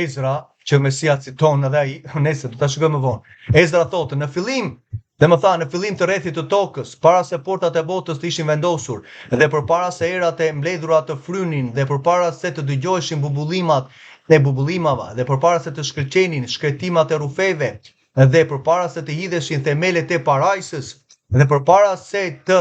Ezra, që Mesia citon edhe ai, nëse do ta shikojmë më vonë. Ezra thotë, në fillim, dhe më tha, në fillim të rrethit të tokës, para se portat e botës të ishin vendosur, dhe përpara se erat e mbledhura të frynin, dhe përpara se të dëgjoheshin bubullimat e bubullimave, dhe përpara se të shkëlqenin shkretimat e rufeve, dhe përpara se të hidheshin themelet e parajsës, dhe përpara se të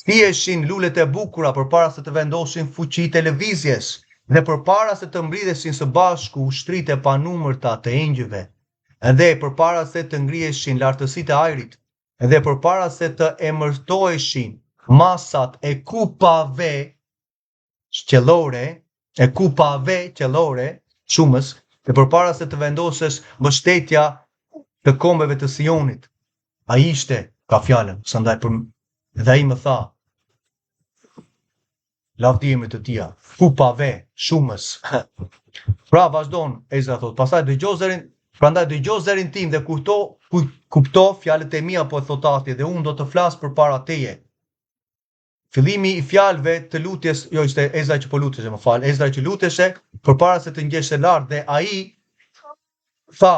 thjeshin lulet e bukura, përpara se të vendoshin fuqi televizjes, dhe përpara se të mbridheshin së bashku ushtritë e panumërta të engjëve, dhe përpara se të ngriheshin lartësitë e ajrit, dhe përpara se të emërtoheshin masat e kupave qellore, shumës, dhe përpara se të vendosesh mbështetja të kombeve të Sionit. Ai ishte, ka fjalën, s'andaj për dhe ai më tha, lavdijemi të tia, kupave, shumës. Pra vazhdon, Ezra thot, pastaj prandaj dëgjoj zërin tim dhe kupto fjalët e mia, po thot atje, dhe unë do të flas përpara teje. Fillimi i fjalëve të lutjes, jo ishte Ezra që po luteshe, më fal, Ezra që luteshe përpara se të ngjeshte lart, dhe ai tha,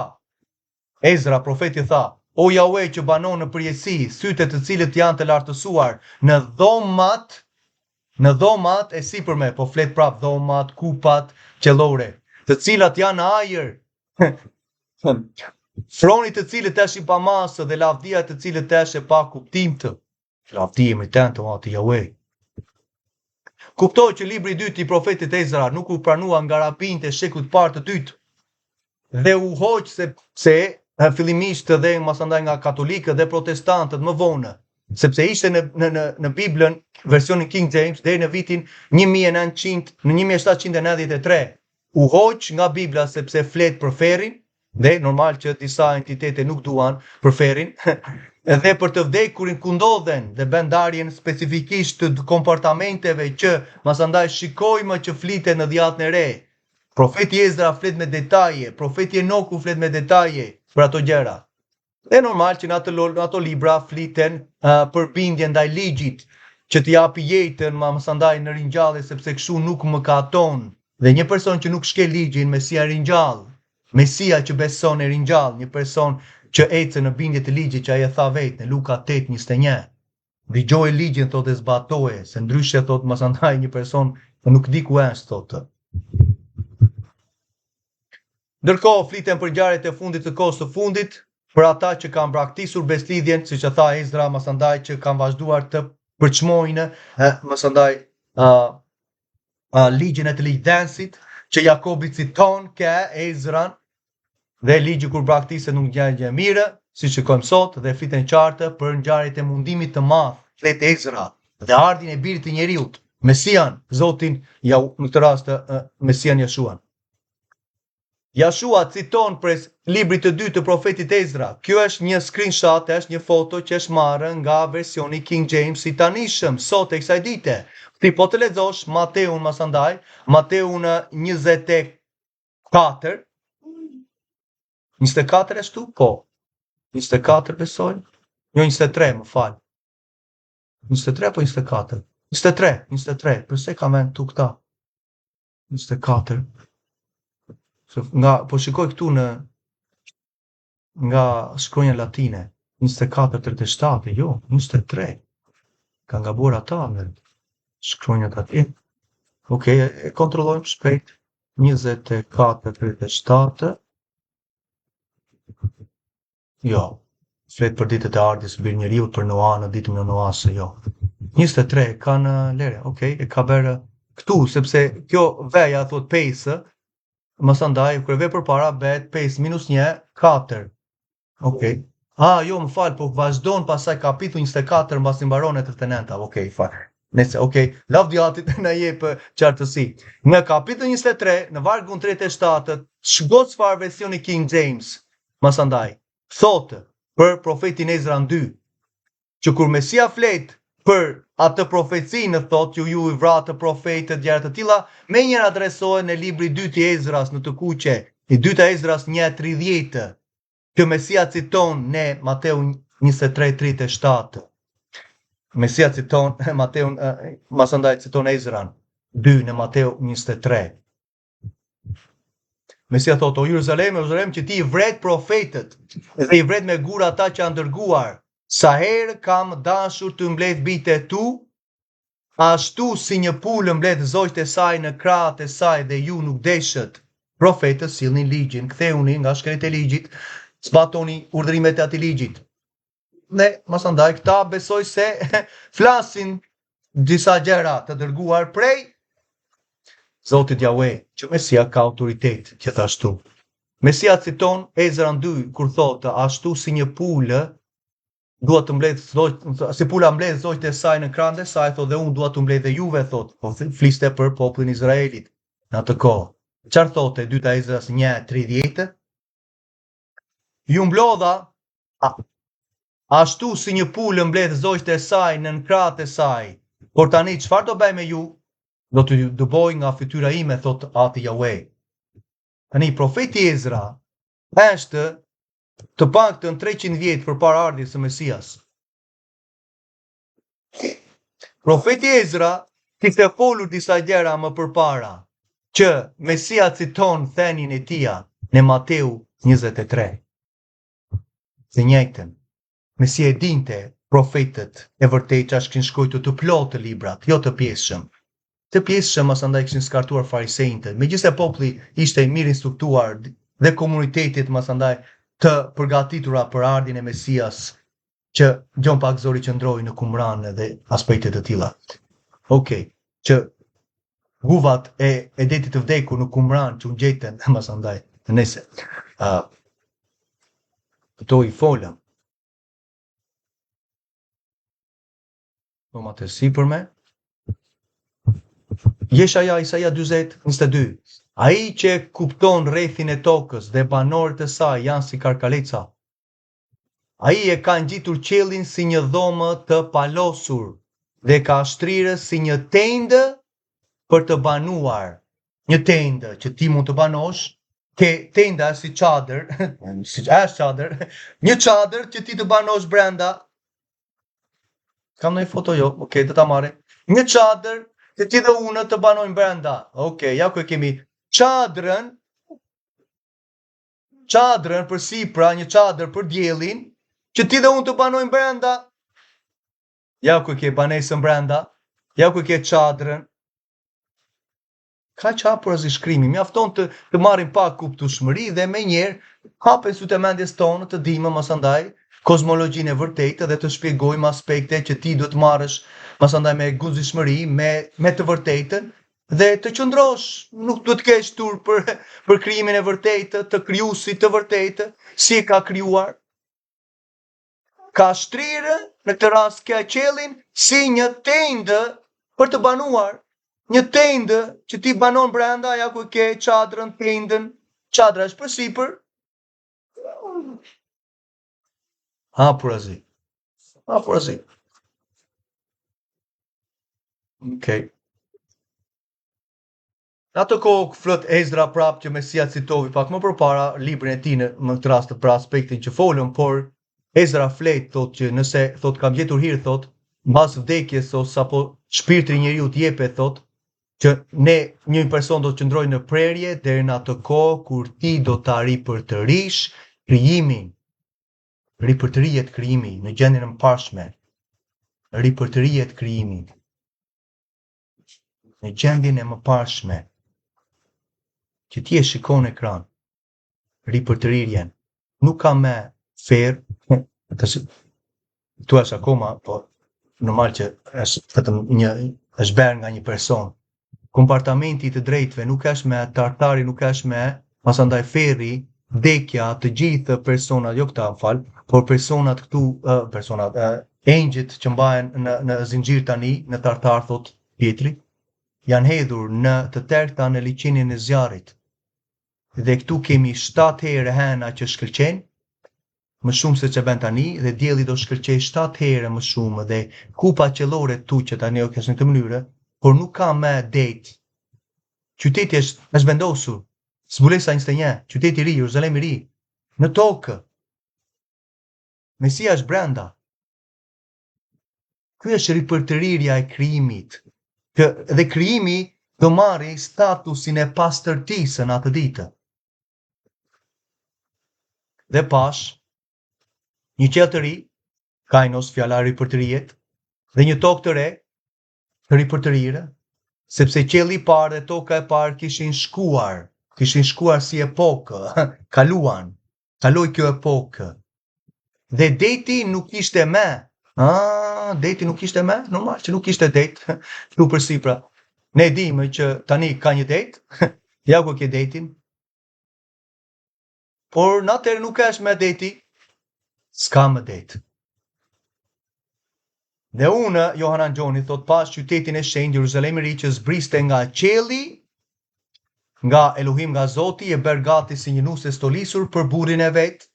Ezra profeti tha, o Jahwe që banon në përjetësi, sytë të cilët janë të lartësuar në dhomat e sipërme, po flet prap dhomat, kupat qellore, të cilat janë në ajër, fronit të cilët është i pamasë dhe lavdia të cilët është e pa kuptim të. Lavdijemi të ati Jahwe. Kuptoj që libri i dytë i profetit Ezra nuk u pranua nga rabinët e shekut parë të dytë, dhe u hoq sepse fillimisht dhe masandaj nga katolikët dhe protestantët më vonë, sepse ishte në Biblën, versionin King James, deri në vitin 1793. U hoq nga Bibla sepse flet për ferrin, dhe normal që disa entitete nuk duan për ferrin, dhe për të vdekurin ku ndodhen, dhe bën ndarjen specifikisht të komportamenteve që masandaj shikojmë që flitet në Dhjetën e Re. Profeti Ezra flet me detaje, profeti Enoku flet me detaje për ato gjëra. Dhe normal që në ato libra fliten për bindje ndaj ligjit, që të japi jetën masandaj në ringjallje, sepse kështu nuk mëkaton. Dhe një person që nuk shkel ligjin, Mesia ringjall. Mesia që beson e ringjall, një person që ecë në bindje të ligjit, që ai e tha vetë në Luka 8:21. Dëgjoj ligjin thotë zbatoje, se ndryshe thotë masandaj një person që nuk di ku është thotë. Ndërkohë fliten për ngjarjet e fundit të kohës së fundit, për ata që kanë braktisur beslidhjen, siç e tha Ezra, masandaj që kanë vazhduar të përçmojnë masandaj ligjin e të ligjdensit, që Jakobi citon ke Ezran, dhe ligji kur braktiset nuk gjë mirë, si shikojmë sot, dhe fliten qartë për ngjarjet e mundimit të madh, flet Ezra, dhe ardhin e birit të njeriut, Mesian, Zotin, në këtë rast Mesian Jeshuan. Jashua citon për librit të dytë të profetit Ezra. Kjo është një screenshot, është një foto që është marrë nga versioni King James i tanishëm sot e kësaj dite. Ti po të lexosh Mateun masandaj, Mateun 24. 24 është tu? Po. 24 besoj? Jo 23, më fal. 23 apo 24? 23. Përse ka vend tu këta? 24. Po shikoj këtu nga shkronja latine, 24:37, jo, 23. Ka gabuar ata me shkronjat atje. Okej, e kontrollojmë shpejt. 24:37. Jo, flet për ditët e ardhjes së Birnjeriut, për Noa në ditën e Noas, jo. 23 kanë lere, okej, e ka bërë këtu, sepse kjo veja thot 5. Masandaj, kërve për para, bet 5 minus 1, 4. Okej. Jo, më falë, po vazhdon pasaj kapitulli 24, mbas i mbaron e 39. Okej, falë. Nëse, okej, lavdjatit në jepë qartësi. Në kapitulli 23, në vargun 37, shgo çfarë versioni King James, masandaj, thotë për profetin Ezra 2, që kur Mesia flet për atë profecinë, thotë që ju i vratë profetët gjëra të tilla, me njëra adresohen në libri i dytë i Ezras në të kuqe, i dyta Ezras 1:30, që Mesia citon në Mateu 23:37. Mesia citon Mateun, masandaj citon Ezran 2 në Mateu 23. Mesia thot, o Jeruzalem, Jeruzalem, që ti i vret profetët, dhe i vret me gura ata që janë dërguar. Sa herë kam dashur të mbledh bitë e tu, ashtu si një pulë mbledh zogjt e saj në krahët e saj dhe ju nuk deshët. Profetët sillnin ligjin, ktheuni nga shkret e ligjit, zbatoni urdhrimet e atij ligjit. Dhe masandaj këta besoj se flasin disa gjëra të dërguar prej Zotit Jahve, që Mesia ka autoritet gjithashtu. Mesia citon Ezra 2 kur thotë ashtu si një pulë dua të mbledh si pula mbledh zogjt e saj në krahët e saj, thotë dhe unë dua të mbledh dhe juve, thotë, po fliste për popullin e Izraelit në atë kohë. Çfarë thotë e dyta Ezras 1:30? Ju mblodha ashtu si një pulë mbledh zogjt e saj në krahët e saj. Por tani çfarë do bëj me ju? Do të dëboj nga fytyra ime, thot ati Jahve. Tani, profeti Ezra është të paktën 300 vjetë përpara ardhjes së Mesias. Profeti Ezra kishte folur disa gjëra më përpara, që Mesia citon thënien e tij në Mateu 23. Të njëjtën. Mesia e dinte profetët e vërtetë që kishin shkruar të plotë librat, jo të pjesshëm. Të pjesshëm masandaj kishin skartuar farisejtë. Megjithëse populli ishte mirë instruktuar dhe komunitetit masandaj të përgatitura për ardhin e Mesias, që gjon pak zori qëndroi në Qumran dhe aspekte të tilla. Okej, që guvat e detit të vdekur në Qumran që u gjetën masandaj nëse këto i folëm. Do ma të sipër me Jeshaja Isaia 40:22. Ai që kupton rrethin e tokës dhe banorët e saj janë si karkaleca. Ai e ka ngjitur qiellin si një dhomë të palosur dhe ka shtrirës si një tendë për të banuar. Një tendë që ti mund të banosh, ke tenda si çadër, si është çadër, një çadër që ti të banosh brenda. Kam ndonjë foto jo, okay, do ta marrim. Një çadër që ti dhe unë të banojmë brenda. Okej, ja ku e kemi çadrën për sipra, një çadër për diellin, që ti dhe unë të banojmë brenda. Ja ku e ke banesën brenda, ja ku e ke çadrën. Ka hapur as i shkrimi, mjafton të marrim pak kuptueshmëri dhe me njerë hapen sytë e mendjes tonë të dimë masandaj kozmologjinë e vërtetë dhe të shpjegojmë aspekte që ti duhet marrësh masandaj me guzishmëri, me të vërtetën dhe të qëndrosh, nuk duhet të kesh turp për krijimin e vërtetë, të krijuesit të vërtetë, si e ka krijuar. Ka shtrirë, në këtë rast ka qiellin si një tendë për të banuar. Një tendë që ti banon brenda, ja ku ke çadrën, tendën, çadra është përsipër. Hapur azi. Okej. Në atë kohë flet Ezra prap që Mesia citovi pak më përpara librin e tij në këtë rast për aspektin që folëm, por Ezra flet thotë që nëse thotë kam gjetur hir thotë mbas vdekjes ose apo shpirti i njeriu të jepet thotë që një person do të qëndrojë në prerje deri në atë kohë kur ti do ta ripërtërish krijimin. Ripërtërihet krijimi në gjendjen e mbarshme. Ripërtërihet krijimi. Në gjendjen e mbarshme. Që ti e shikon në ekran. Ripërtërirjen. Nuk ka më ferë. Tu është akoma, po normal që është vetëm është bërë nga një person. Kompartamenti i të drejtëve nuk është me tartari, nuk është me pasandaj ferri, vdekja të gjithë personat, jo këta fal, por personat këtu, engjëjt që mbahen në zinxhir tani, në tartar thot Pietri, janë hedhur në të tërta në liçenin e zjarrit. Dhe këtu kemi 7 herë hena që shkëlqen, më shumë se që bën tani, dhe dielli do shkëlqej 7 herë më shumë dhe kupa qellore tuqet tani o në këtë mënyrë, por nuk ka më det. Qyteti është vendosur. Zbulesa 21, qyteti i ri, Jeruzalemi i ri, në tokë. Mesia është brenda. Ky është ripërtërirja e krijimit. Dhe krijimi do marrë statusin e pastërtisë në atë ditë. dhe pash një qell të ri, kainos fjala ri për të rijet, dhe një tokë të re, të ri për të rire, sepse qelli i parë dhe toka e parë kishin shkuar si epokë, kaloi kjo epokë. Dhe deti nuk ishte me. Deti nuk ishte me? Normal që nuk ishte det, këtu përsipra. Ne dimë që tani ka një det, ja ku ke detin. Por në atëherë nuk është me deti, s'ka më det. Dhe unë, Johanan Gjoni, thot pas qytetin e shenjtë Jeruzalemi i ri që zbriste nga qielli, nga Elohim, nga Zoti, e bergati si një nuse stolisur për burrin e vet.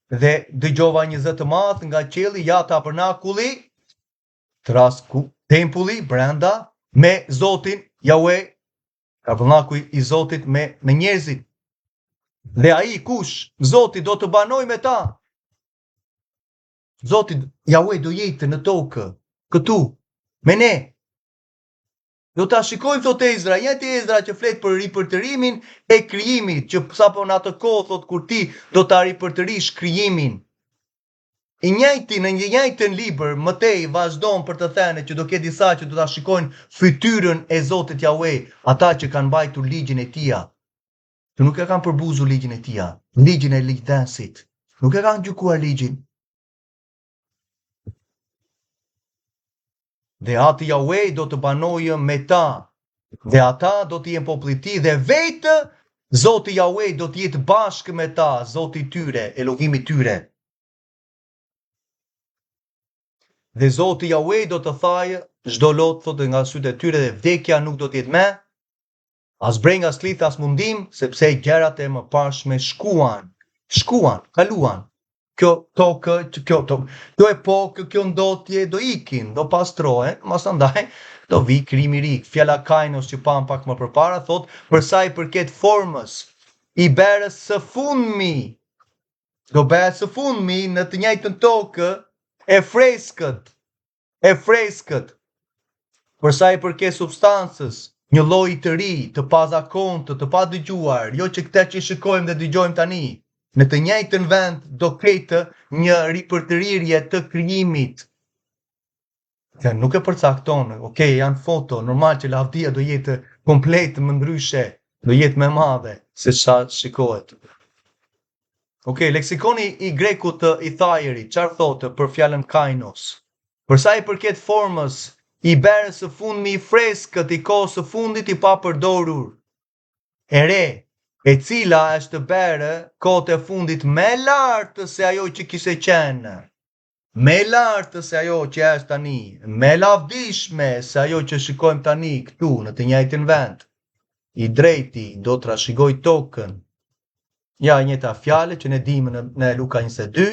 Dhe dëgjova një zë të madh nga qielli, ja tabernakulli, tempulli brenda me Zotin Yahweh, tabernakulli i Zotit me njerëzit. Dhe ai kush? Zoti do të banoj me ta. Zoti Yahweh do jetë në tokë, këtu, me ne. Do ta shikojmë, thot Ezra, jetë Ezra që flet për ripërtërimin e krijimit, që sapo në atë kohë thot kur ti do ta ripërtërish krijimin. Në një njëjtën libër, Matej vazhdon për të thënë që do ketë disa që do ta shikojnë fytyrën e Zotit Yahweh, ata që kanë mbajtur ligjin e tij. Që nuk e kanë përbuzur ligjin e tij, ligjin e ligjdensit. Nuk e kanë gjykuar ligjin. Dhe ati Yahweh do të banojë me ta, dhe ata do të jenë populli i tij, dhe vetë Zoti Yahweh do të jetë bashkë me ta, Zoti i tyre, Elohimi i tyre. Dhe Zoti Yahweh do të thajë çdo lot thotë nga sytë e tyre, dhe vdekja nuk do të jetë me, as breng, as klith, as mundim, sepse gjërat e mëparshme kaluan. Kjo epokë, kjo ndotje do ikin, do pastrohen, masandaj do vi krijimi i ri. Fjala kainos që pam pak më përpara thot për sa i përket formës i berës së fundmi. Do bëhet së fundmi në të njëjtën tokë e freskët. Për sa i përket substancës, një lloj të ri, të pazakontë, të padëgjuar, jo që këtë që shikojmë dhe dëgjojmë tani. Në të njëjtën vend do ketë një ripërtërirje të krijimit. Nuk e përcakton, janë foto, normal që lavdia do jetë komplet më ndryshe, do jetë më madhe se sa shikohet. Leksikoni i grekut të Ithajerit, çfarë thotë për fjalën kainos? Për sa i përket formës i berës së fundmi i freskët i kohës së fundit i papërdorur, e re, e cila është berë kohët e fundit me lartë se ajo që kishte qenë, me lartë se ajo që është tani, me lavdishme se ajo që shikojmë tani këtu në të njëjtin vend. I drejti do të trashëgoj tokën. Ja njëta fjalë që ne dimë në Luka 22,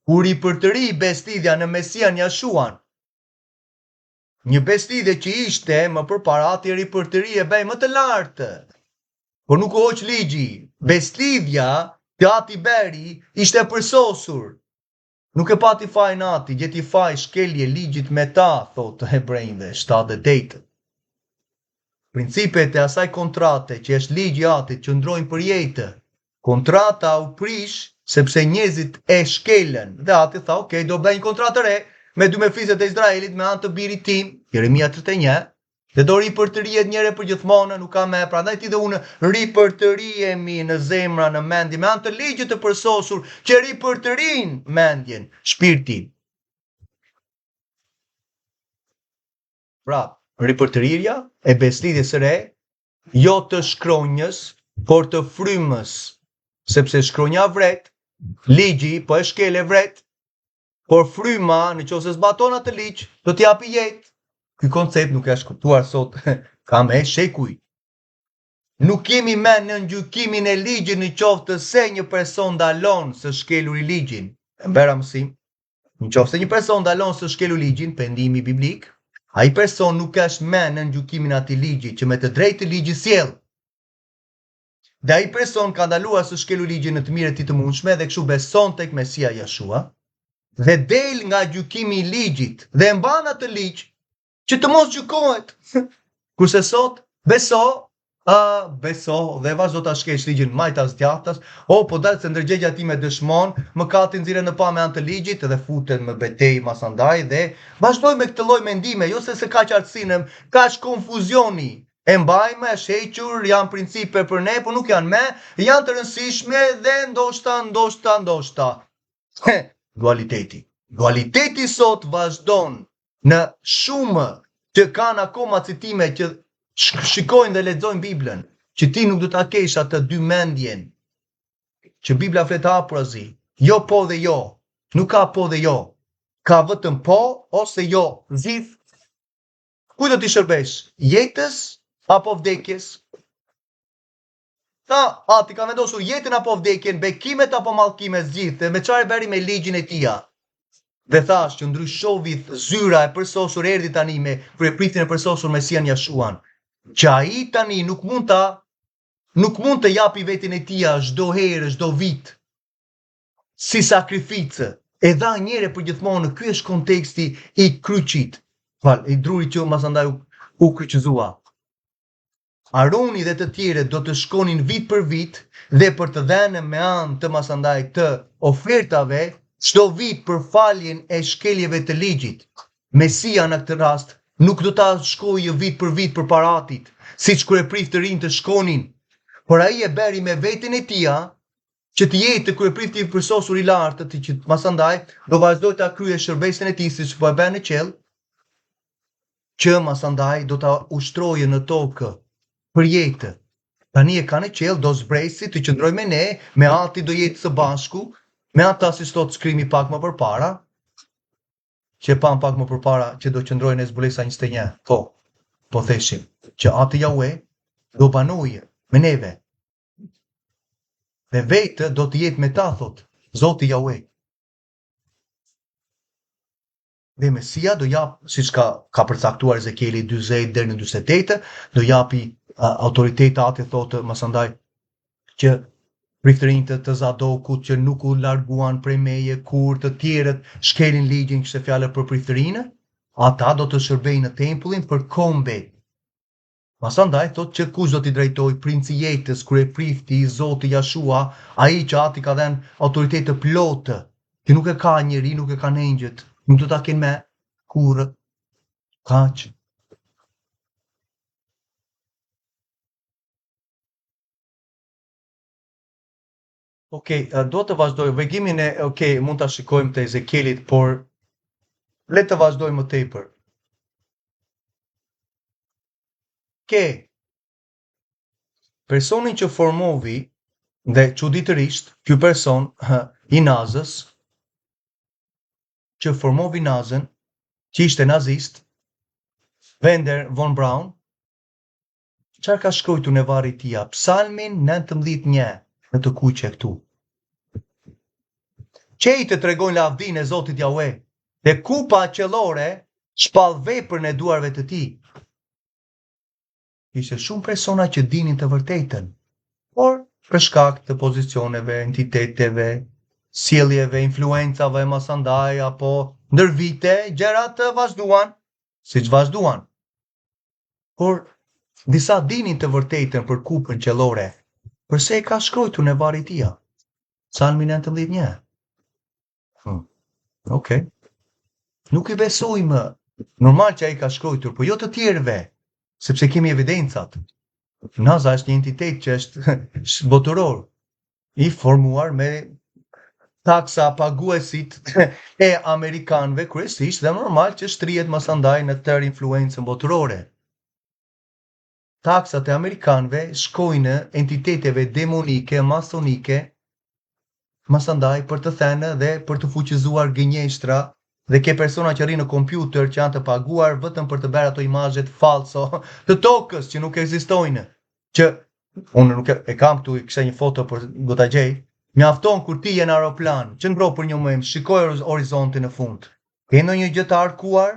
kur i përtëri bestidhja në Mesian Jashuan. Një bestidhje që ishte më përpara ati ripërtëri e bëj më të lartë. Por nuk u hoq ligji, bestidhja të ati beri ishte përsosur. Nuk e pati faj nati, gjeti faj shkelje ligjit me ta, thotë hebrejnve, 7:8. Principet e asaj kontrate që është ligji atit që ndrojnë për jetë. Kontrata u prish sepse njerëzit e shkelen. Dhe ati tha, do bëj një kontratë re me dy mefiset e Izraelit me anë të birit tim, Jeremia 31. Dhe do ripërtërihet njëre për gjithmonë, nuk ka me, prandaj ti dhe unë ripërtërihemi në zemra, në mendje, me anë të ligjit të përsosur që ripërtërin mendjen, shpirtin. Pra, ripërtërirja e beslidhjes së re, jo të shkronjës, por të frymës, sepse shkronja vret, ligji po e shkel e vret, por fryma nëse zbaton atë ligj, do t'i japi jetë. Ky koncept nuk është kuptuar sot, ka me shekuj. Nuk kemi mend në gjykimin e ligjit në qoftë se një person ndalon së shkelur i ligjin. E mbera mësim. Në qoftë se një person ndalon së shkelur ligjin, pendimi biblik, ai person nuk është mend në gjykimin e atij ligji që me të drejtë ligji sjell. Dhe ai person ka ndaluar së shkelur ligjin në të mirë e tij të mundshme dhe kështu beson tek Mesia Jashua dhe del nga gjykimi i ligjit dhe mban atë ligj që të mos gjykohet. Kurse sot beso beso dhe vazhdo ta shkesh ligjin majtas djathtas, po dalë se ndërgjegja time dëshmon, mëkati nxirre në pa me anë të ligjit dhe futen në betejë masandaj dhe vazhdoj me këtë lloj mendime, jo se ka qartësinë, ka konfuzioni. E mbajmë, e shequr, janë principe për ne, por nuk janë me, janë të rëndësishme dhe ndoshta. Dualiteti. Dualiteti sot vazhdon në shumë që kanë akoma citime që shikojnë dhe lexojnë Biblën, që ti nuk do ta kesh atë dy mendjen, që Bibla flet hapurazi, jo po dhe jo, nuk ka po dhe jo, ka vetëm po ose jo, zgjidh. Ku do t'i shërbesh? Jetës apo vdekjes? Ti ka vendosur jetën apo vdekjen, bekimet apo mallkimet, zgjidh, me çfarë bëri me ligjin e tija. Dhe thash që ndryshovi zyra e përsosur erdhi tani me kryepriftin e përsosur Mesian Jashuan, që ai tani nuk mund të japi veten e tija çdo herë, çdo vit si sakrificë. E dha njëre për gjithmonë, ky është konteksti i kryqit. I drurit që masandaj u kryqëzua. Aroni dhe të tjerët do të shkonin vit për vit dhe për të dhënë me anë të masandaj të ofertave çdo vit për faljen e shkeljeve të ligjit. Mesia në këtë rast nuk do ta shkojë vit për vit për paratit, siç kryeprift të rinj të shkonin, por ai e bëri me veten e tija që të jetë kryeprifti i përsosur i lartë, që masandaj do vazhdoj ta kryej shërbesën e tij siç po e bën në qell, që masandaj do ta ushtrojë në tokë për jetë. Tani e ka në qell, do zbresi të qëndroj me ne, me ati do jetë së bashku, me ata si sot skrimi pak më përpara, që pan pak më përpara që do qëndrojnë e zbulesa 21, po theshim, që ati Jahue do banojë me neve. Dhe vetë do të jetë me ta, thot, Zoti Jahue. Dhe Mesia do japë, siç ka përcaktuar Ezekieli 40 deri në 48, do japi autoritet ati, thotë masandaj, që priftërinjtë të Zadokut që nuk u larguan prej meje, kur të tjerët shkelin ligjin, kishte fjalë për priftërinë, ata do të shërbejnë në tempullin për kombe. Masandaj thot që kush do t'i drejtoj princi jetës, kryeprifti i Zotit Jashua, ai që ati ka dhënë autoritet të plotë, që nuk e ka njeri, nuk e ka engjëjt, nuk do ta kenë me kurrë. Kaq. Do të vazhdoj, vegimin e, mund të shikojmë të Ezekielit, por le të vazhdojmë më tepër. Personin që formovi, dhe çuditërisht, ky person i Nazës, që formovi Nazën, që ishte nazist, Wernher von Braun, çfarë ka shkruar në varri i tij? Psalmin 19:1 në të kuqe këtu. Qej të tregojnë lavdinë e Zotit Jahue, dhe kupa qellore shpall veprën e duarve të tij. Ishte shumë persona që dinin të vërtetën, por për shkak të pozicioneve, entiteteve, sjelljeve, influencave, masandaj, apo ndër vite, gjërat vazhduan, siç vazhduan. Por disa dinin të vërtetën për kupën qellore, përse e ka shkruar në varri i tij? Psalmi 19:1. Nuk i besojmë, normal që ai ka shkruar, por jo të tjerëve, sepse kemi evidencat. Naza është një entitet që është botëror, i formuar me taksa paguesit e amerikanëve kryesisht, dhe normal që shtrihet masandaj në tërë influencën botërore. Taksat e amerikanëve shkojnë entiteteve demonike, masonike, masandaj për të thënë dhe për të fuqizuar gënjeshtra, dhe ke persona që rrinë në kompjuter që janë të paguar vetëm për të bërë ato imazhet falso të tokës që nuk ekzistojnë. Që unë nuk e kam këtu, kisha një foto për do ta gjej. Mjafton kur ti je në aeroplan, qëndro për një moment, shikoj horizontin në fund. Ke ndonjë gjë të arkuar?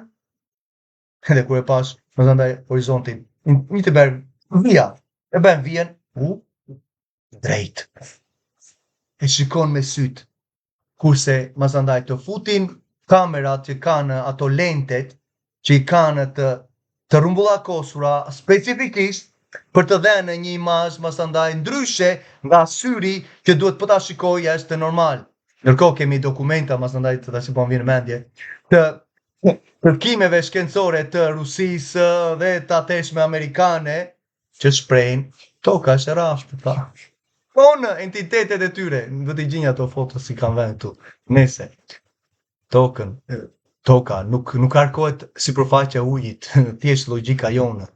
Edhe kur e pash, masandaj horizontin, një të bërë vija, e bën vijen, drejt. E shikon me syt, kurse masandaj të futin kamerat që kanë ato lentet, që i kanë të rumbullakosura specifikisht për të dhënë një imazh masandaj ndryshe nga syri që duhet po ta shikoj është normal. Ndërkohë kemi dokumenta masandaj të tash po më vjen mendje të kërkimeve shkencore të Rusisë dhe të ateshme amerikane që shprehin toka është e rrafshme pa. Po në entitetet e tyre, do t'i gjinj ato foto si kanë vënë këtu. Nëse toka nuk arkohet sipërfaqja e ujit, thjesht logjika jone.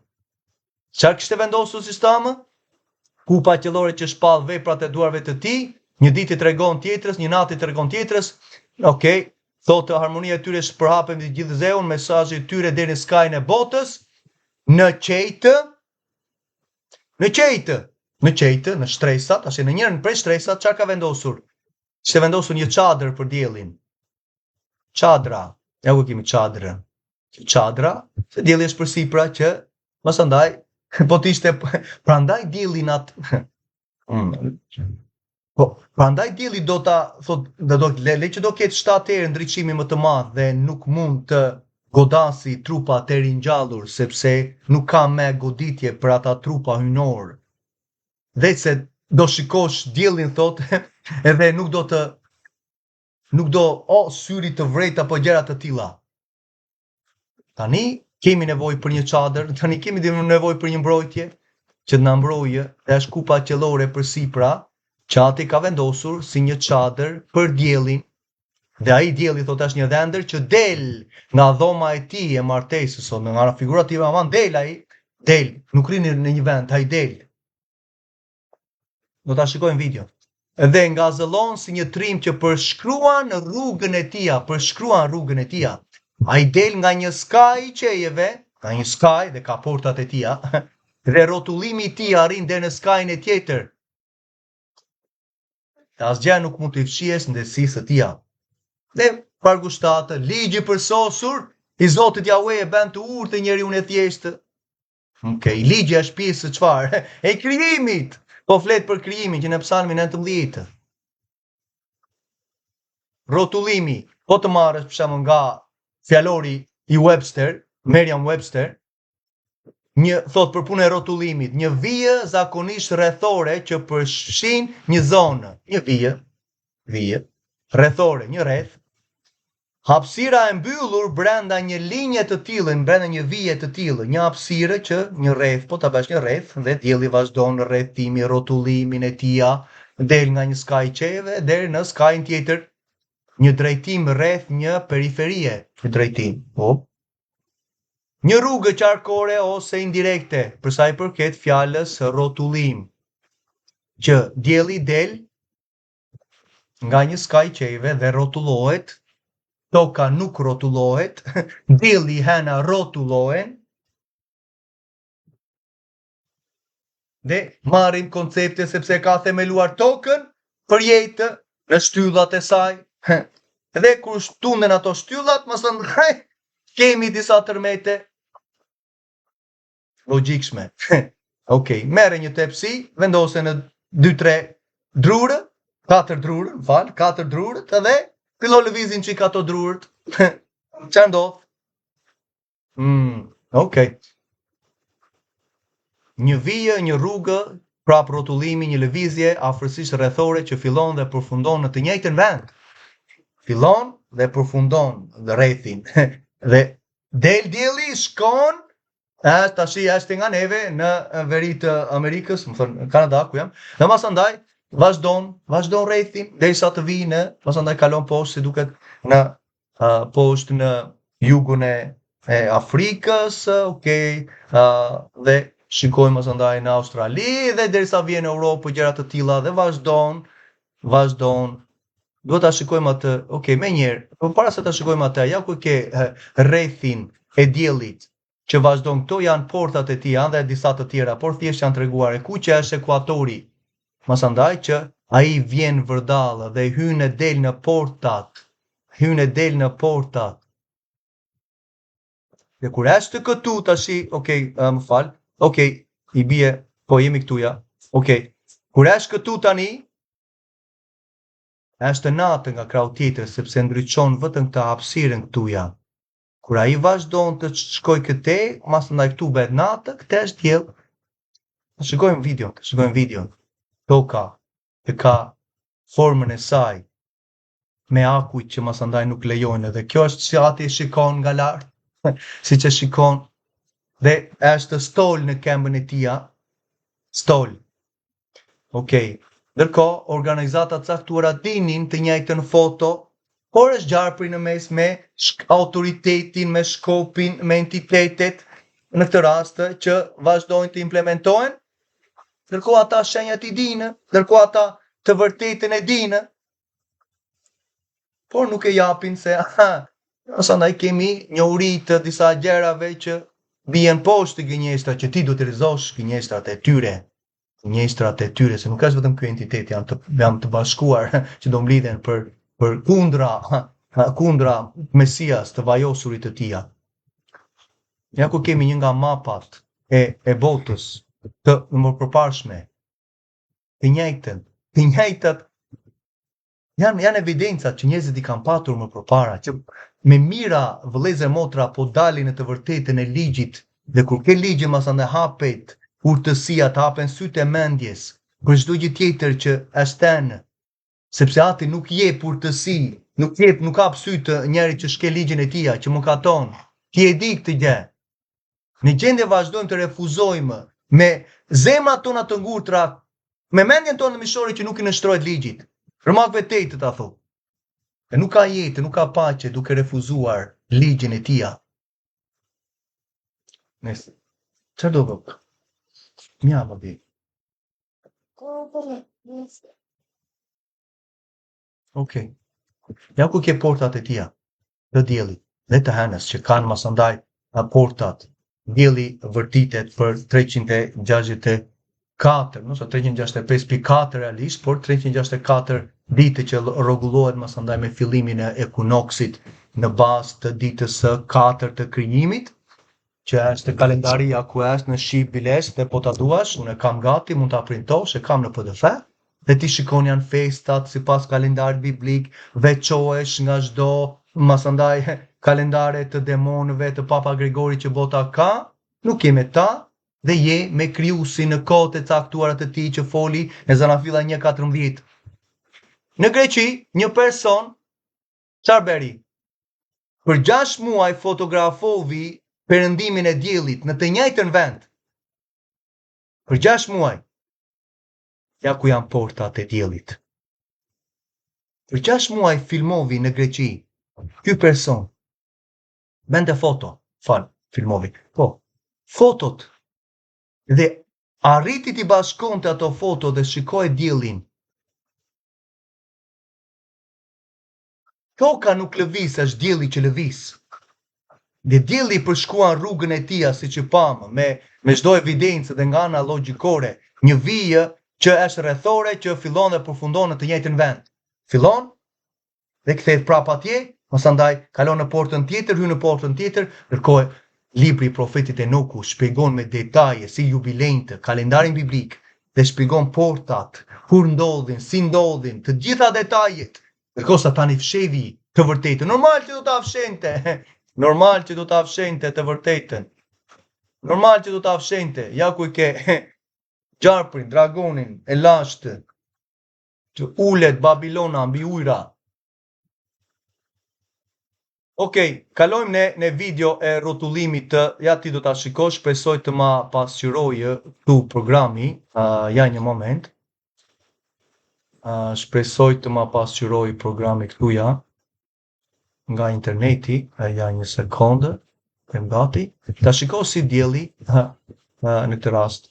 Çfarë kishte vendosur sistemi? Kupa qellore që shpall veprat e duarve të tij, një ditë i tregon tjetrës, një natë i tregon tjetrës. Okej, thotë harmonia e tyre shpërhapen mbi gjithë zeun, mesazhi i tyre deri në skajin e botës, në qejtë, në shtresat, tash në njërin prej shtresat çfarë ka vendosur? Kishte vendosur një çadër për diellin. Çadra, ja ku kemi çadrën. Çadra, se dielli është përsipra që mos andaj po t'ishte prandaj dielli po prandaj dielli do ta thotë që do ketë 7 herë ndriçimi më të madh dhe nuk mund të godasi trupa të ringjallur sepse nuk ka më goditje për ata trupa hyjnor. Dhe se do shikosh diellin thotë edhe nuk do syri të vrejt apo gjëra të tilla. Tani kemi nevojë për një çadër, tani kemi nevojë për një mbrojtje që të na mbrojë, dhe është kupa qellore përsipra, që ati ka vendosur si një çadër për diellin. Dhe ai dielli thotë është një dhëndër që del nga dhoma e tij e martesës, ose nga ana figurative aman del, nuk rrini në një vend, ai del. Do ta shikojmë video. Dhe ngazëllon si një trim që përshkruan rrugën e tij. Ai del nga një skaj i qejeve, nga një skaj dhe ka portat e tija, dhe rrotullimi i tij arrin deri në skajin e tjetër. Asgjë nuk mund të fshihes ndërsisë së tij. Dhe pargushtatë, ligji përsosur i Zotit Jahue e bën të urtë njeriu e thjeshtë. Okej, ligji është pjesë e çfarë? E krijimit. Po flet për krijimin që në Psalmin 19. Rrotullimi, po të marrësh për shembull nga fjalori i Webster, Merriam-Webster, thot për punën e rrotullimit, një vijë zakonisht rrethore që përfshin një zonë, një vijë rrethore, një rreth, hapësira e mbyllur brenda një linje të tillë, brenda një vije të tillë, një hapësirë që një rreth, po ta bash një rreth dhe dielli vazhdon rrethimi, rrotullimin e tij, del nga një skaj qeve deri në skajin tjetër. Një drejtim rreth një periferie, një drejtim. Një rrugë qarkore ose indirekte, për sa i përket fjalës rrotullim, që dielli del nga një skaj qeve dhe rrotullohet, toka nuk rrotullohet, dielli hena rrotullohen, dhe marrim koncepte sepse ka themeluar tokën për jetë në shtyllat e saj. Dhe kur shtunden ato shtyllat, mos ndaj, kemi disa tërmete logjikshme. Okej, merre një tepsi, vendose në 2-3 drurë, 4 drurët, edhe fillon lëvizin çik ato drurët. Çfarë ndodh? Okej. Një vijë, një rrugë, prap rrotullimi, një lëvizje afërsisht rrethore që fillon dhe përfundon në të njëjtën vend. Fillon dhe përfundon dhe rrethin. Dhe del dielli, shkon, tash është nga neve në veri të Amerikës, më thënë Kanada ku jam. Dhe masandaj vazhdon rrethin derisa të vijë në, masandaj kalon poshtë si duket në poshtë në jugun e Afrikës, okay, dhe shikojmë masandaj në Australi dhe derisa vjen në Europë gjëra të tilla dhe vazhdon. Duhet ta shikojmë atë, okay, më njëherë, por para se ta shikojmë atë, ja ku ke rrethin e diellit që vazhdon, këto janë portat e tij, janë dhe disa të tjera, por thjesht janë treguar ku që është ekuatori. Masandaj që ai vjen vërdall dhe hyn e del në portat. Dhe kur është këtu tashi, okay, më fal. Okej, i bie, po jemi këtu ja. Okej. Kur është këtu tani, është natë nga krau tjetër, sepse ndryqon vëtën këtë hapësirën këtu ja. Kur ai vazhdon të shkoj këte, mas ndaj këtu bëhet natë, këte është diell. Shikojmë videon. Toka e ka formën e saj me akuj që mas andaj nuk lejojnë dhe kjo është që ati shikon nga lartë, si që shikon dhe është stol në kembën e tia, stol. Okej. Ndërko, organizatat caktuara dinin të njëjtën foto, por është gjarpri në mes me autoritetin, me shkopin, me entitetet, në këtë rast që vazhdojnë të implementojnë, ndërko ata shenjat i dinë, ndërko ata të vërtetën e dinë, por nuk e japin se, nësa ndaj kemi një uri të disa gjerave që bien poshtë gënjeshtra që ti do të rizosh gënjeshtrat e tyre. Gënjeshtrat e tyre, se nuk është vetëm ky entitet, janë të bashkuar që do mblidhen për kundra Mesias të vajosurit të tia. Ja ku kemi një nga mapat e botës të mëpërparshme, të njëjtat janë evidencat që njerëzit i kanë patur më përpara, që me mira vëllezër motra po dalin në të vërtetën e ligjit, dhe kur ke ligji masandaj hapet urtësia, të hapen sytë e mendjes për çdo gjë tjetër që është tenë, sepse ati nuk jep urtësi, nuk hap sytë njerit që shkel ligjin e tia, që mëkaton. Ti e di këtë gjë. Në gjendje vazhdojmë të refuzojmë me zemrat tona të ngurtra, me mendjen tonë mishore që nuk i nështrohet ligjit. Rëmak vetejtë ta thu. E nuk ka jetë, nuk ka paqe duke refuzuar ligjin e tia. Nëse, çfarë do vëk? Mja më bi. Okej. Ja ku ke portat e tia, të diellit dhe të henës që kanë masandaj portat. Dielli vërtitet për 364, nëse 365.4 realisht, por 364 ditë që rregullohet masandaj me fillimin e ekunoksit në bazë të ditës së 4 të krijimit, që është kalendaria ku është në shqip biles dhe po ta duash, unë e kam gati, mund ta printosh, e kam në PDF, dhe ti shikon janë festat sipas kalendarit biblik, veçohesh nga çdo masandaj kalendare të demonëve të Papa Gregori që bota ka, nuk je me ta dhe je me krijuesin në kohët e caktuara të tij që foli në Zanafilla 1:14. Në Greqi, një person çfarë bëri? Për 6 muaj fotografovi perëndimin e diellit në të njëjtën vend. Për 6 muaj. Ja ku janë portat e diellit. Për 6 muaj filmovi në Greqi. Ky person bente foto, filmovi. Po, fotot. Dhe arriti t'i bashkonte ato foto dhe shikoi diellin. Toka nuk lëviz, është dielli që lëviz. Dhe dielli përshkruan rrugën e tij, siç e pamë, me çdo evidencë dhe nga ana logjikore, një vijë që është rrethore që fillon dhe përfundon në të njëjtën vend. Fillon dhe kthehet prapë atje, pastaj kalon në portën tjetër, hyn në portën tjetër, ndërkohë libri i profetit Enoku shpjegon me detaje si jubilejnë, kalendarin biblik dhe shpjegon portat, kur ndodhin, si ndodhin, të gjitha detajet. Ndërkohë Satani fshevi të vërtetën. Normal që do ta fshente. Normal që do ta fshente të vërtetën. Normal që do ta fshente. Ja ku i ke gjarprin, dragonin, e lashtë, që ulet Babilona mbi ujra. Okej, kalojmë në video e rrotullimit të, ja ti do ta shikosh, shpresoj të ma pasqyrojë këtu programi, ja një moment. Shpresoj të ma pasqyrojë programi këtu ja, nga interneti, ja një sekondë, e mbati. Ta shiko si dielli në këtë rast,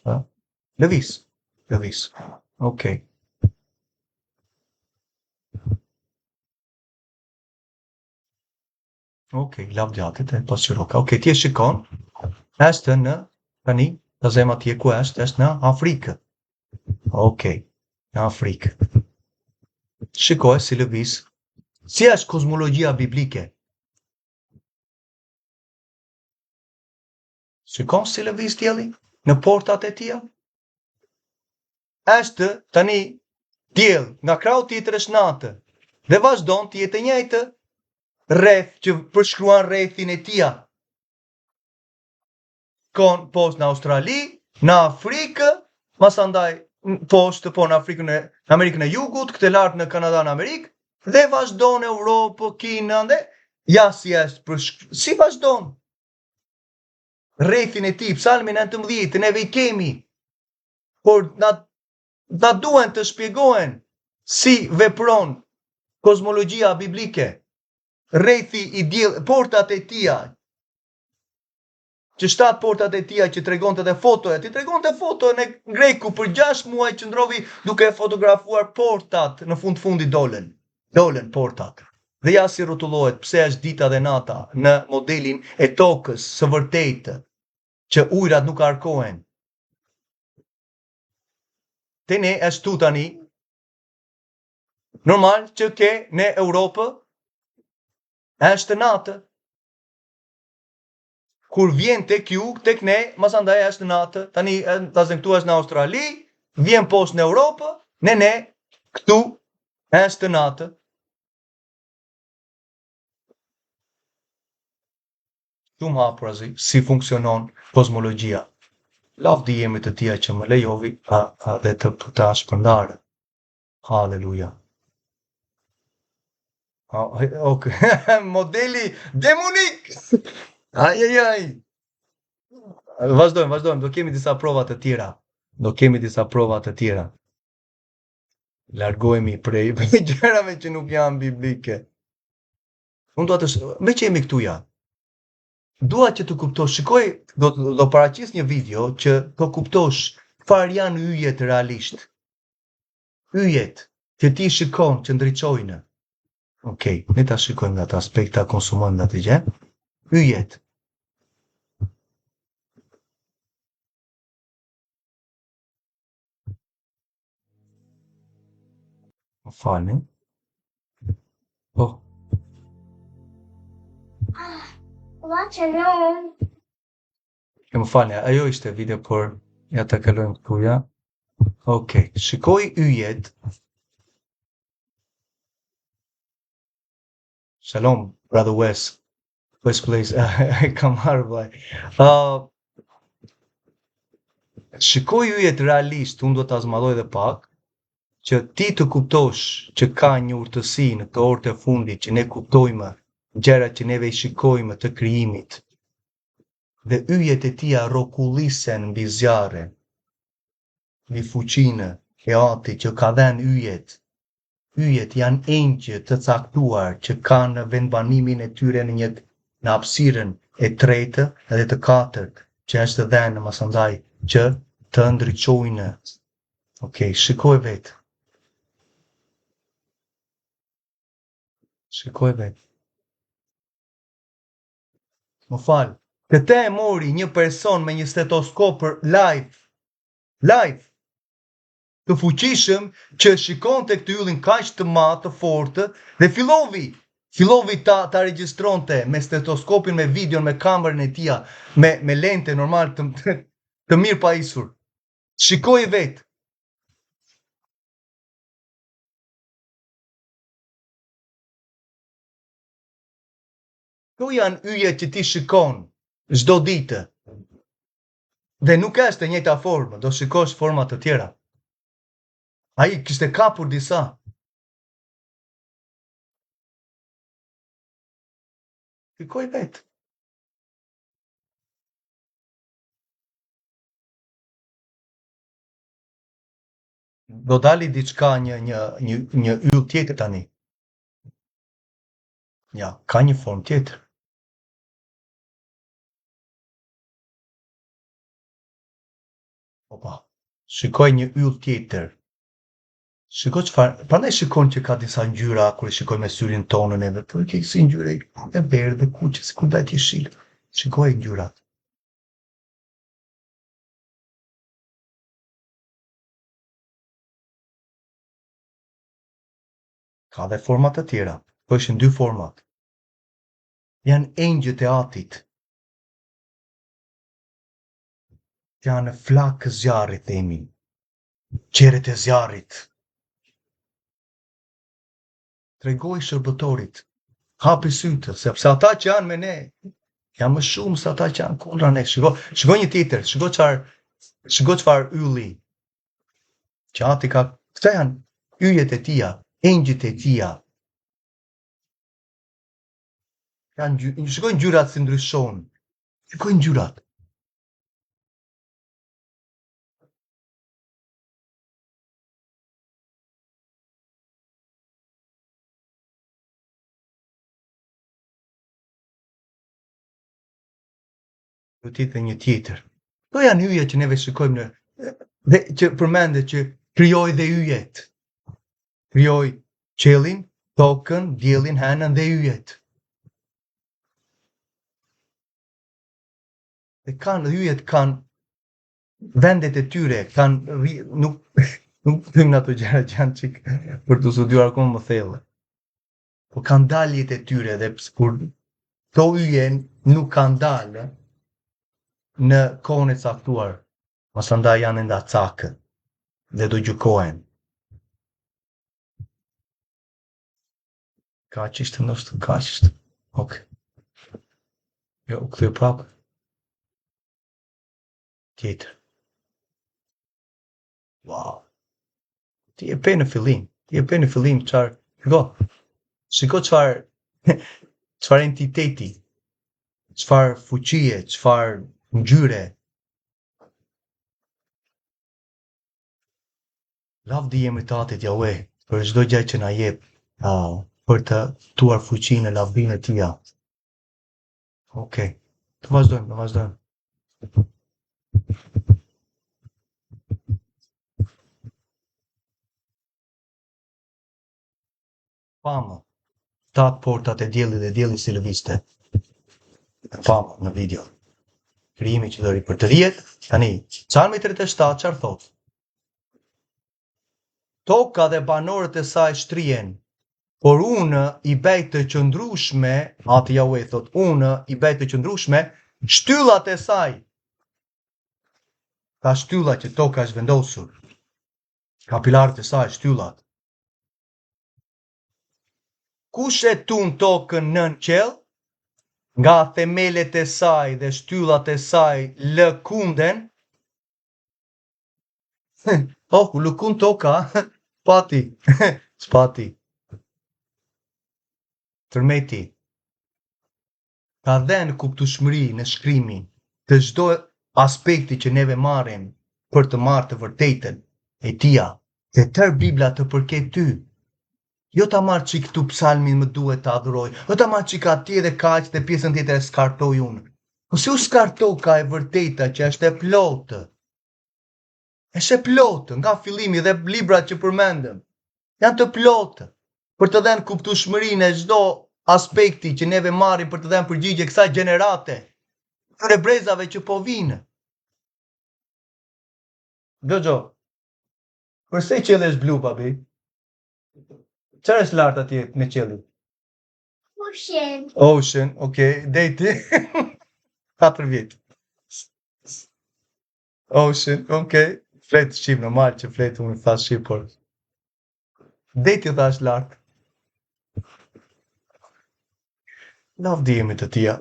lëviz. Okej. Okej, lav gjatit e pasqyroka. Okej, ti e shikon, është në, tani, të zema tje ku është në Afrikë. Okej, në Afrikë. Shikoj si lëviz. Si është kozmologjia biblike? Shikon si lëviz dielli në portat e tia? Është tani diell nga krau tjetër është natë dhe vazhdon të jetë e njëjtë rreth që përshkruan rrethin e tia. Kon post në Australi, në Afrikë masandaj poshtë, po në Amerikën e Jugut, këtë lartë në Kanada në Amerikë, dhe vazhdon Europë, Kina, dhe ja si vazhdon. Rrethin e tij, Psalmi 19, neve I kemi, por na duhen të shpjegohen si vepron kozmologjia biblike, rrethi I diell, portat e tija, që 7 portat e tija që tregonte dhe fotoja, ti tregonte foton e greku për 6 muaj qëndrovi duke fotografuar portat, në fundit dolen portat. Dhe ja si rrotullohet pse është dita dhe nata në modelin e tokës së vërtetë, që ujrat nuk arkohen. Te ne është tu tani, normal që ke në Europë, është natë. Kur vjen tek ju, tek ne, masandaj është natë. Tani, këtu është në Australi, vjen poshtë në Europë, ne, këtu është natë. Shumë hapurazi, si funksionon kozmologjia. Lavdi jemi të tia që më lejovi dhe të shpërndarë. Halleluja. Okay. Modeli demonik! Ajajaj! Vazhdojmë, do kemi disa prova të tjera. Largohemi prej gjërave që nuk janë biblike. Me që jemi këtu ja, dua që të kuptosh, shikoj, do paraqis një video që të kuptosh çfarë janë yjet realisht. Yjet që ti shikon që ndriçojnë. Okej, ne ta shikojmë nga atë aspekt, ta konsumojmë nga atë gjë. Yjet. Më falni. Po. Më falni, ajo ishte video, por ja ta kalojmë këtu ja. Okej, shikoj yjet. Shalom, brother Wes. West Place, kam marrë vllai. Shikoj yjet realisht, unë do ta zmadoj dhe pak, që ti të kuptosh që ka një urtësi në këto orët e fundit, që ne kuptojmë gjërat që neve I shikojmë të krijimit. Dhe yjet e tia rrokullisen mbi zjarre, mbi fuqinë e Atit që ka dhënë yjet. Yjet janë engjë të caktuar që kanë vendbanimin e tyre në hapësirën e 3 dhe të 4, që është dhënë masandaj që të ndriçojnë. Okej, shikoj vetë. Më fal, këte e mori një person me një stetoskop live, të fuqishëm që shikon të këtë yllin kaq të madh të fortë dhe fillovi ta regjistronte me stetoskopin, me videon, me kamerën e tia, me lente normal të mirë pajisur. Shikoj vetë. Këto janë yjet që ti shikon çdo ditë. Dhe nuk është e njëjta formë, do shikosh forma të tjera. Ai kishte kapur disa. Shikoj vetë. Do dali diçka një yll tjetër tani. Ja, ka një formë tjetër. Opa, shikoj një yll tjetër. Shikoj çfarë, prandaj shikon që ka disa ngjyra kur I shikoj me syrin tonën edhe, por ke si ngjyrë e berdhë, kuqe, sikur bëhet jeshil. Shikoj ngjyrat. Ka dhe format të tjera, po ishin 2 format. Janë engjët e Atit. Janë flakë zjarrit, themi. Qeret e zjarrit. Tregoj shërbëtorit, hapi sytë, sepse ata që janë me ne, janë më shumë se ata që janë kundra ne. Shiko një tjetër, shiko çfarë ylli. Që ati ka, këta janë yjet e tia, engjit e tia. Shikojnë ngjyrat si ndryshon. Shikojnë ngjyrat. Do tjetë një tjetër. To janë yjet që neve shikojmë dhe që përmendet që krijoi dhe yjet. Krijoi qiellin, tokën, diellin, hënën dhe yjet. Dhe yjet kanë vendet e tyre, nuk thym ato gjëra që janë çik për të studiuar akoma më thellë. Po kanë daljet e tyre dhe kur to yje nuk kanë dalë në kohën e caktuar, mos andaj janë enda cakë dhe do gjykohen. Kaq ishte ndoshta kaq ishte. Okej. Jo, u kthye prapë. Tjetër. Wow. Ti e pe në fillim çfarë. Shiko çfarë entiteti, çfarë fuqie, çfarë ngjyre. Lavdi jemi tatit Yahweh për çdo gjë që na jep për të tuar fuqinë e lavdinë e tia. Okej. Të vazhdojmë. Famë, 7 portat e diellit dhe dielli si lëvizte. Famë në video. Krijimi që do ripërtërihet, tani, Psalmi 37 çfarë thotë? Toka dhe banorët e saj shtrihen, por unë i bej të qëndrueshme, ati Yahweh thot, unë i bej të qëndrueshme, shtyllat e saj. Ka shtyllat që toka është vendosur. Kapilarët e saj, shtyllat. Kush e tun tokën nën qell, nga themelet e saj dhe shtyllat e saj lëkunden? Lëkund toka, spati, spati. Tërmeti. Ka dhenë kuptueshmëri në shkrimin të çdo aspekti që neve marrim për të marrë të vërtetën e tia, dhe tërë Bibla të përket ty. Jo ta marrë që këtu psalmin më duhet të adhuroj, jo ta marrë që ka atje dhe kaq dhe pjesën tjetër e skartoj unë. Po si u skartoj ka e vërteta që është e plotë. Është e plotë, nga fillimi dhe librat që përmendëm. Janë të plotë, për të dhenë kuptueshmërinë e çdo aspekti që neve marrim për të dhenë përgjigje kësaj gjenerate, këtyre brezave që po vinë. Gjoxho, përse qelli është blu, babi? Çfarë është lart atje në qiell? Ocean, okay. Deti 4 vjet. Ocean, okay. Flet shqip normal që flet unë thash shqip, por deti thash lart. Lavdimi të tia.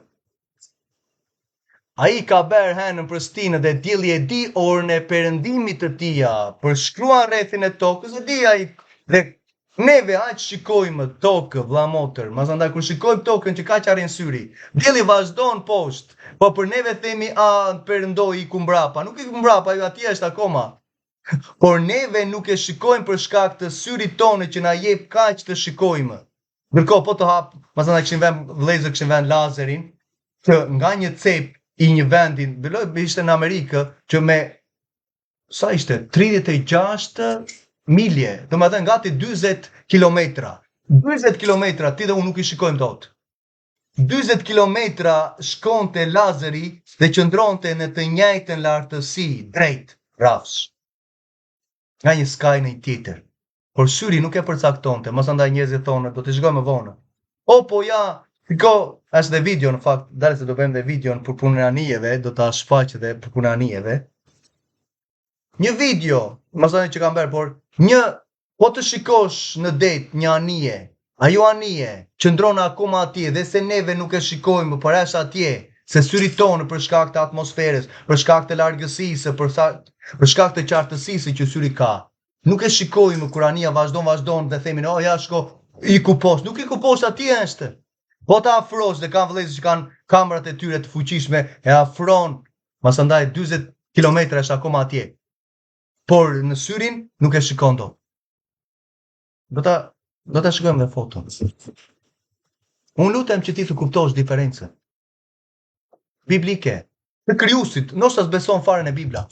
Ai ka bërë hënën për stinë dhe dielli e di orën e perëndimit të tia, përshkruan rrethin e tokës e di ai dhe neve aq shikojmë tokë, vlla motër, mazandaj kur shikojmë tokën që kaq arrin syri, dielli vazhdon poshtë, po për neve themi perëndoi iku mbrapa, nuk iku mbrapa, ajo atje është akoma. Por neve nuk e shikojmë për shkak të syrit tonë që na jep kaq të shikojmë. Ndërkohë po të hap, mazandaj vëllezër kishin vënë lazerin, që nga një cep i një vendi, ishte në Amerikë, që me sa ishte 36 milje, do më thënë gati 40 kilometra. 40 kilometra, ti dhe unë nuk i shikojmë dot. 40 kilometra shkonte lazeri dhe qëndronte në të njëjtën lartësi, drejt, rafsh. Nga një skaj në një tjetër. Por syri nuk e përcaktonte, mos andaj njerëzit thonë, do të shkojmë më vonë. Po ja, është dhe video në fakt, dalë se do bëjmë dhe video për punën e anijeve, do ta shfaqë dhe për punën e anijeve. Një video, mos andaj që kam bërë, por po të shikosh në det një anije, ajo anije qëndron akoma atje dhe se neve nuk e shikojmë për është atje, se syri tonë për shkak të atmosferës, për shkak të largësisë, për shkak të qartësisë që syri ka, Nuk e shikojmë kur Ania vazhdon dhe themin, ja shko, i ku poshtë. Nuk i ku poshtë atje është. Po ta afrosh dhe kanë vëllezër që kanë kamerat e tyre të fuqishme, e afron, masandaj 40 kilometra është akoma atje. Por në syrin nuk e shikon dot. Do ta shikojmë dhe foton. Unë lutem që ti të kuptosh diferencën biblike të krijuesit, ndoshta s'beson fare në Bibla.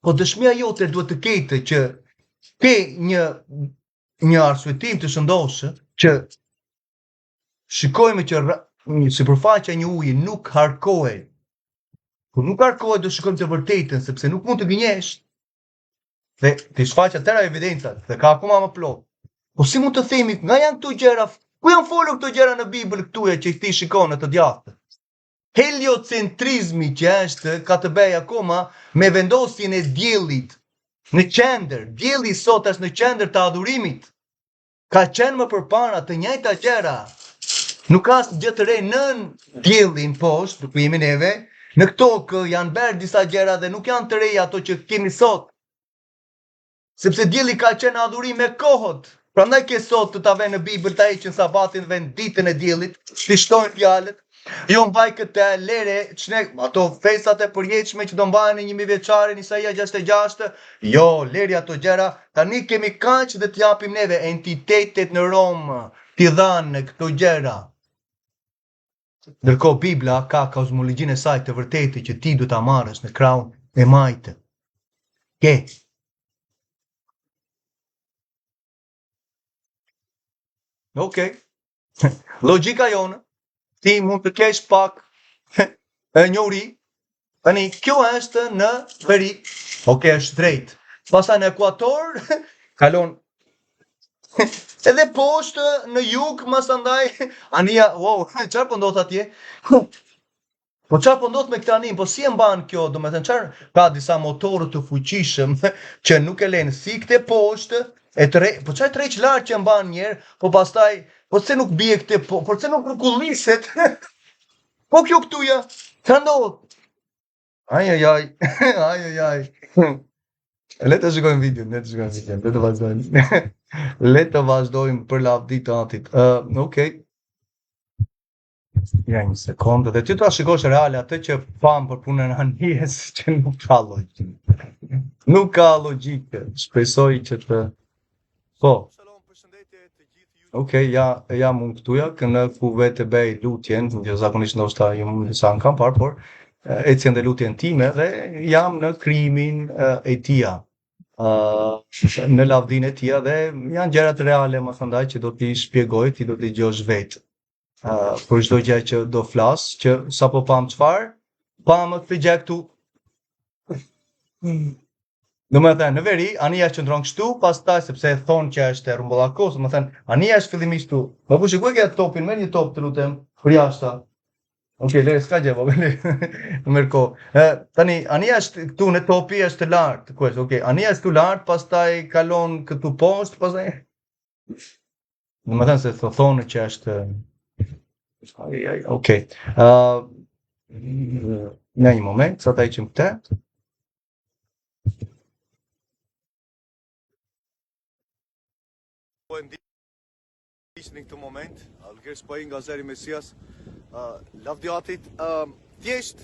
Po dëshmia jote duhet të ketë që ke një arsyetim të shëndoshë që shikojmë që sipërfaqja e një uji nuk harkohet. Kur nuk harkohet do shikojmë të vërtetën sepse nuk mund të gënjesh. Dhe ti shfaqet tëra evidencat dhe ka akoma më plot. Po si mund të themi nga janë këto gjëra? Ku janë folur këto gjëra në Bibël këtuja që ti shikon në të djathtë? Heliocentrizmi që është ka të bëjë akoma me vendosjen e diellit në qendër. Dielli sot është në qendër të adhurimit. Ka qenë më përpara të njëjta gjëra. Nuk ka gjë të re nën diellin poshtë, ku jemi neve. Në tokë janë bërë disa gjëra dhe nuk janë të reja ato që kemi sot. Sepse dielli ka qenë adhurim me kohët. Prandaj ke sot të ta vënë në Bibël ta heqin sabatin vend ditën e diellit, ti shtojnë fjalët. Jo mbaj këtë lere, ato festat e përjetshme që do mbahen në 1000 vjeçarin Isaia 66. Jo, leri ato gjëra, tani kemi kaq dhe t'japim neve entitetet në Romë, t'i dhanë këto gjëra. Ndërkohë Bibla ka kozmologjinë e saj të vërtetë që ti duhet ta marrësh në krahun e majtë. Ke. Okej. Logjika jonë, ti mund të kesh pak njohuri. Tani, kjo është në veri. Okej, është drejt. Pastaj në ekuator, kalon edhe poshtë në jug, masandaj, Ania, wow, çfarë po ndodh atje? Po çfarë po ndodh me këtë anim? Po si e mban kjo? Domethënë çfarë ka disa motorë të fuqishëm që nuk e lënë si këtë poshtë, po çfarë tërheq lart që mban një herë, po pastaj po pse nuk bie këtë, po pse nuk kulliset? Po kjo këtuja, ç'a ndodh? Ai. Le të shikojmë videon, le të vazhdojmë. Le të vazhdojmë për lavdi të Antit. Okej. Ja një sekondë, dhe ti ta shikosh reale atë që pam për punën e Anies që nuk ka logjikë. Nuk ka logjikë. Shpresoj që të po. Okej, ja mund këtuja, kënë ku vetë bëj lutjen, që zakonisht ndoshta ju mund disa në kam parë, por ecjen dhe lutjen time dhe jam në krijimin e tia, në lavdin e tia dhe janë gjërat reale, më thëndaj, që do t'i shpjegoj, ti do t'i gjosh vetë. Për çdo gjë që do flas, që sapo pam çfarë, pam këtë gjë këtu. Domethënë, në veri, Ania qëndron kështu, pastaj sepse thonë që është e rrumbullakos, domethënë, Ania është fillimisht këtu. Më po shikoj këtë topin, merr një top të lutem, për jashta. Okej, le s'ka gjë, po le. Merr kohë. Tani Ania është këtu në topi është të lartë, ku është? Okej, Ania është këtu lart, pastaj kalon këtu poshtë, pastaj. Domethënë se thonë që është okej. Në një moment, sa ta heqim këtë. Po e ndiqni në këtë moment, Algers po nga zëri Mesias, lavdiatit, thjesht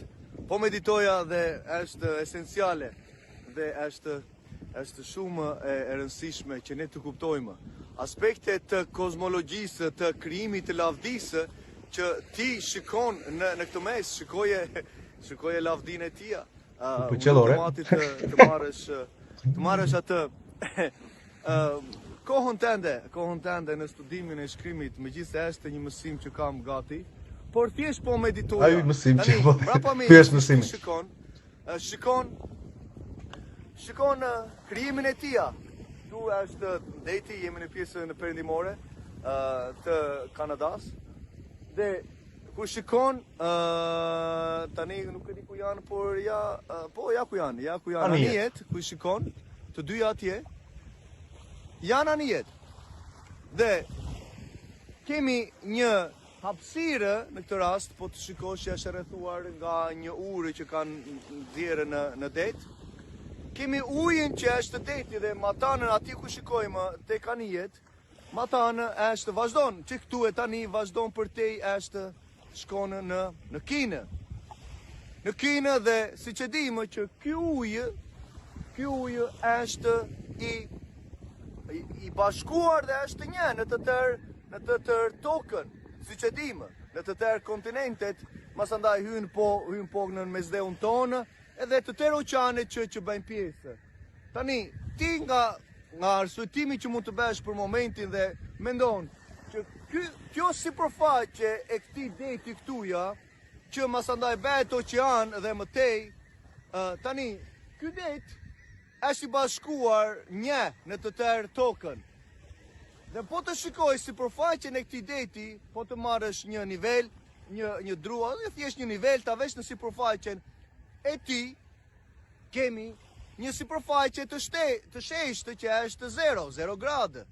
po meditoja dhe është esenciale dhe është shumë e rëndësishme që ne të kuptojmë aspektet të kozmologjisë, të krijimit të lavdisë që ti shikon në këtë mes, shikoje lavdinë e tia. Të marrësh atë kohën tënde në studimin e shkrimit, megjithëse është një mësim që kam gati, por thjesht po meditoja. Ai mësim që po. Ky është mësimi. Shikon krijimin e tia. Tu është deti, jemi në pjesën perëndimore të Kanadas. Dhe ku shikon tani nuk e di ku janë, por ja ku janë. Anijet, ku shikon, të dyja atje. Janë anijet. Dhe kemi një hapësirë në këtë rast, po të shikosh që është rrethuar nga një urë që kanë nxjerrë në det. kemi ujin që është deti dhe matanën ati ku shikojmë te kanijet, matanë është vazhdon, që këtu e tani vazhdon për te është shkonë në Kinë. Në Kinë dhe si që dimë që ky ujë është i bashkuar dhe është një në të tërë tokën, si që dimë, në të tërë kontinentet, masandaj hynë po në mesdheun tonë, edhe të tërë oqanet që bëjnë pjesë. Tani, ti nga arsëtimi që mund të bësh për momentin dhe mendon që kjo sipërfaqe e këtij deti këtuja, që masandaj bëhet oqean dhe mëtej, tani, ky det është i bashkuar një në të tërë tokën. Dhe po të shikoj sipërfaqen e këtij deti, po të marrësh një nivel, një drua, dhe thjesht një nivel, ta vesh në sipërfaqen e ti, kemi një sipërfaqe të sheshtë që është 0 gradë.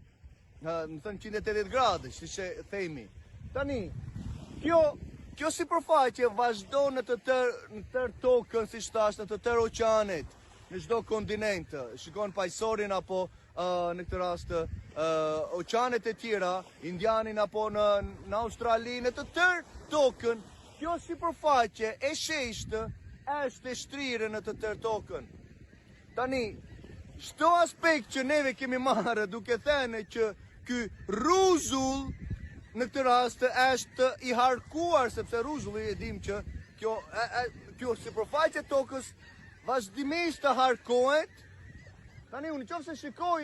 Në thënë 180 gradë, që themi. Tani, kjo sipërfaqe vazhdo në të tërë tokën, si shtash, në të tërë oqanet, në çdo kontinent. Shikon pajsorin apo në këtë rast oqanet e tjera, Indianin apo në Australi, në të tërë tokën, kjo sipërfaqe e sheshtë është e shtrirë në të tërë tokën. Tani, çdo aspekt që neve kemi marrë duke thënë që ky rruzull në këtë rast është i harkuar, sepse rruzulli e dim që kjo sipërfaqe e tokës vazhdimisht të harkohet. Tani, unë qoftë se shikoj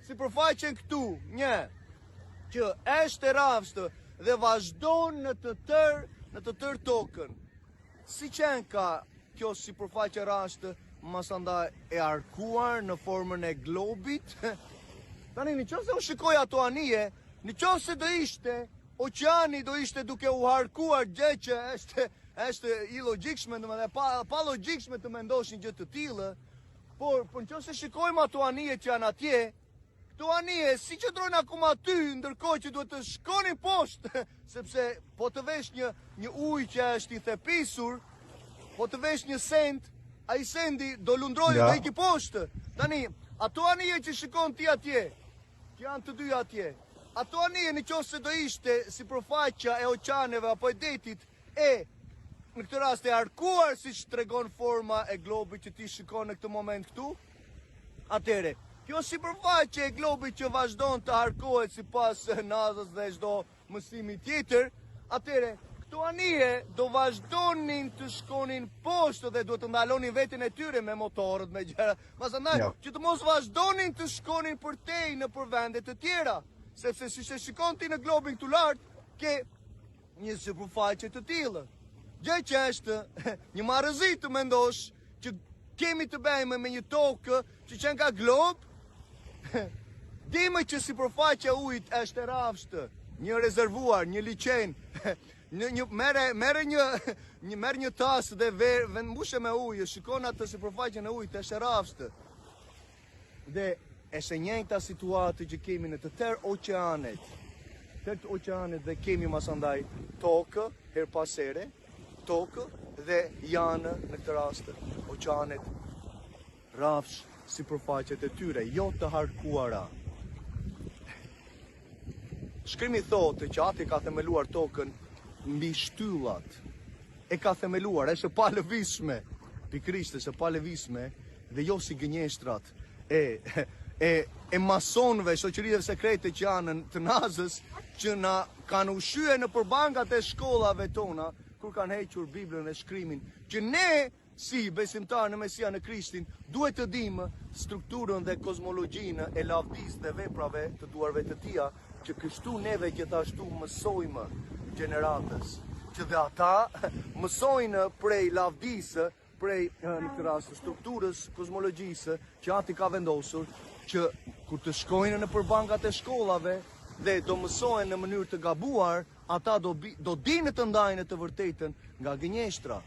sipërfaqen këtu, që është e rrafshtë dhe vazhdon në të tërë tokën. Si qenë ka kjo sipërfaqe rrafshtë masandaj e harkuar në formën e globit? Tani, në qoftë se u shikoj ato anije, në qoftë se do ishte oqeani do ishte duke u harkuar gjë që është i logjikshme dhe pa logjikshme të mendoshin gjë të tillë, por në qoftë se shikojmë ato anije që janë atje, këto anije si që drojnë akoma aty, ndërkohë që duhet të shkonin poshtë, sepse po të vesh një ujë që është i thepisur, po të vesh një send, ai sendi do lundrojë dhe iki poshtë. Tani, ato anije që shikon ti atje, që janë të dy atje, ato anije në qoftë se do ishte sipërfaqja e oqaneve apo e detit në këtë rast e harkuar si që tregon forma e globit që ti shikon në këtë moment këtu, atëre, kjo sipërfaqe e globit që vazhdon të harkohet sipas NASA-s dhe çdo mësimi tjetër, atëre, këto anije do vazhdonin të shkonin poshtë dhe duhet të ndalonin veten e tyre me motorët, me gjëra. Pastaj që të mos vazhdonin të shkonin përtej në vende të tjera, sepse si që shikon ti në globin këtu lart, ke një sipërfaqe të tillë. Gjë që është një marrëzi të mendosh që kemi të bëjmë me një tokë që qenë ka glob, dime që sipërfaqja e ujit është e rrafshtë, një rezervuar, një liçen, merr një tas dhe mbushe me ujë, shikon atë sipërfaqen e ujit, është e rrafshtë. Dhe është e njëjta situatë që kemi në të tërë oqeanet dhe kemi masandaj tokë her pas here, tokë dhe janë në këtë rast oqeanet rrafsh sipërfaqet e tyre, jo të harkuara. Shkrimi thotë që ati ka themeluar tokën mbi shtyllat. E ka themeluar, është pa lëvizshme, pikërisht është pa lëvizshme dhe jo si gënjeshtrat e masonëve, shoqërive sekrete që janë të NASA-s, që na kanë ushqyer në përbangat e shkollave tona, kur kanë hequr Biblën e shkrimin, që ne si besimtar në Mesia në Krishtin duhet të dimë strukturën dhe kozmologjinë e lavdisë dhe veprave të duarve të tija, që kështu neve gjithashtu mësojmë gjeneratës, që dhe ata mësojnë prej lavdisë, prej në këtë rast strukturës kozmologjisë që ati ka vendosur, që kur të shkojnë në përbangat e shkollave dhe do mësojnë në mënyrë të gabuar, ata do dinë të ndajnë të vërtetën nga gënjeshtra.